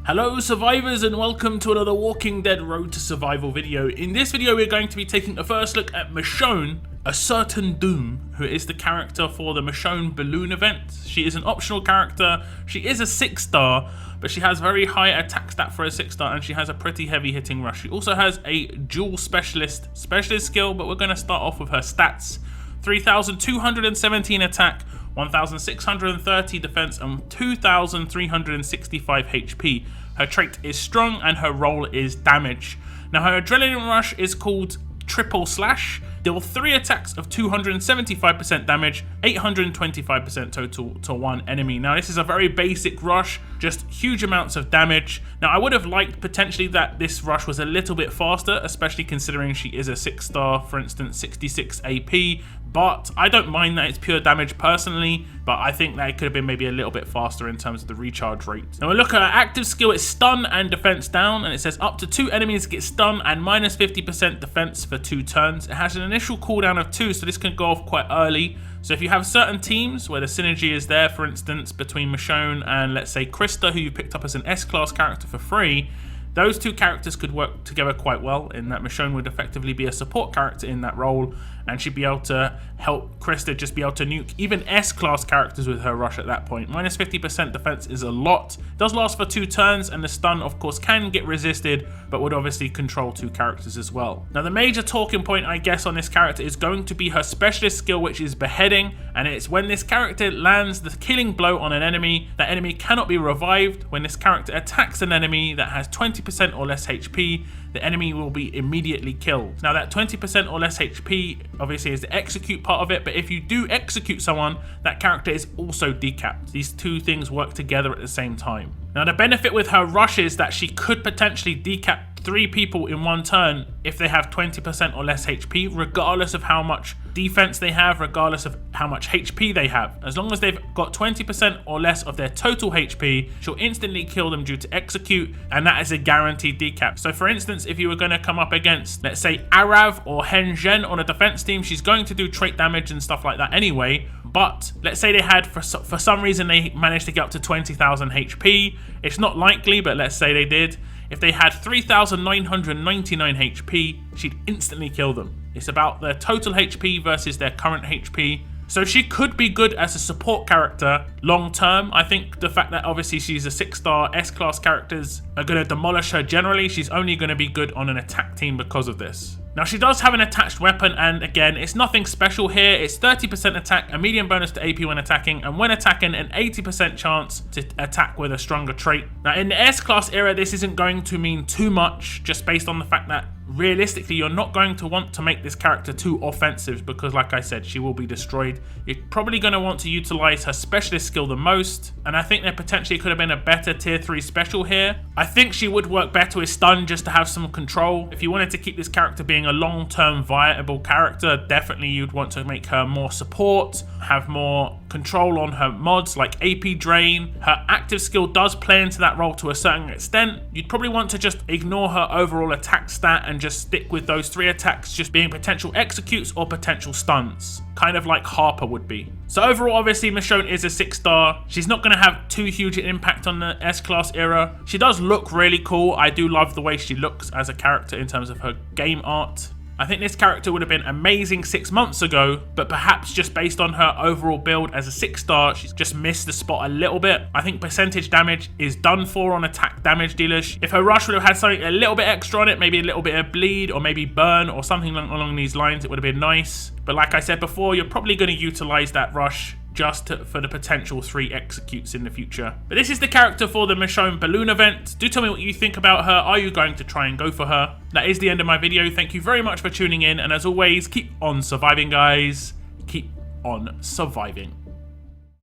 Hello survivors and welcome to another Walking Dead Road to Survival video. In this video we're going to be taking a first look at Michonne, a certain Doom, who is the character for the Michonne balloon event. She is an optional character, she is a 6-star, but she has very high attack stat for a 6-star and she has a pretty heavy hitting rush. She also has a dual specialist skill, but we're going to start off with her stats. 3,217 attack, 1,630 defense and 2,365 HP. Her trait is strong and her role is damage. Now her adrenaline rush is called triple slash. Deal 3 attacks of 275% damage, 825% total to one enemy. Now this is a very basic rush, just huge amounts of damage. Now I would have liked potentially that this rush was a little bit faster, especially considering she is a 6-star, for instance 66 AP, but I don't mind that it's pure damage personally, but I think that it could have been maybe a little bit faster in terms of the recharge rate. Now we look at her active skill, it's stun and defense down, and it says up to 2 enemies get stunned and minus 50% defense for 2 turns. It has an initial cooldown of 2, so this can go off quite early. So if you have certain teams where the synergy is there, for instance between Michonne and let's say Krista, who you picked up as an S-class character for free, those two characters could work together quite well in that Michonne would effectively be a support character in that role, and she'd be able to help Krista just be able to nuke even S-class characters with her rush at that point. Minus 50% defense is a lot. It does last for 2 turns, and the stun of course can get resisted, but would obviously control 2 characters as well. Now the major talking point I guess on this character is going to be her specialist skill, which is beheading, and it's when this character lands the killing blow on an enemy, that enemy cannot be revived. When this character attacks an enemy that has 20% or less HP, the enemy will be immediately killed. Now that 20% or less HP obviously is the execute part of it, but if you do execute someone, that character is also decapped. These two things work together at the same time. Now the benefit with her rush is that she could potentially decap 3 people in one turn if they have 20% or less HP, regardless of how much defense they have, regardless of how much HP they have. As long as they've got 20% or less of their total HP, she'll instantly kill them due to execute, and that is a guaranteed decap. So for instance, if you were going to come up against, let's say, Arav or Henjen on a defense team, she's going to do trait damage and stuff like that anyway, but let's say they had, for some reason, they managed to get up to 20,000 HP. It's not likely, but let's say they did. If they had 3,999 HP, she'd instantly kill them. It's about their total HP versus their current HP. So she could be good as a support character long term. I think the fact that obviously she's a 6-star S-class characters are going to demolish her generally. She's only going to be good on an attack team because of this. Now she does have an attached weapon, and again it's nothing special here. It's 30% attack, a medium bonus to AP when attacking, and when attacking an 80% chance to attack with a stronger trait. Now in the S-class era this isn't going to mean too much, just based on the fact that realistically you're not going to want to make this character too offensive, because like I said, she will be destroyed. You're probably going to want to utilize her specialist skill the most, and I think there potentially could have been a better tier 3 special here. I think she would work better with stun just to have some control. If you wanted to keep this character being a long-term viable character, definitely you'd want to make her more support, have more control on her mods like AP drain. Her active skill does play into that role to a certain extent. You'd probably want to just ignore her overall attack stat and just stick with those 3 attacks just being potential executes or potential stunts, kind of like Harper would be. So overall, obviously Michonne is a 6-star. She's not going to have too huge an impact on the S-class era. She does look really cool. I do love the way she looks as a character in terms of her game art. I think this character would have been amazing 6 months ago, but perhaps just based on her overall build as a 6-star, she's just missed the spot a little bit. I think percentage damage is done for on attack damage dealers. If her rush would have had something a little bit extra on it, maybe a little bit of bleed or maybe burn or something along these lines, it would have been nice. But like I said before, you're probably going to utilize that rush just for the potential 3 executes in the future. But this is the character for the Michonne balloon event. Do tell me what you think about her. Are you going to try and go for her? That is the end of my video. Thank you very much for tuning in, and as always, keep on surviving, guys. Keep on surviving.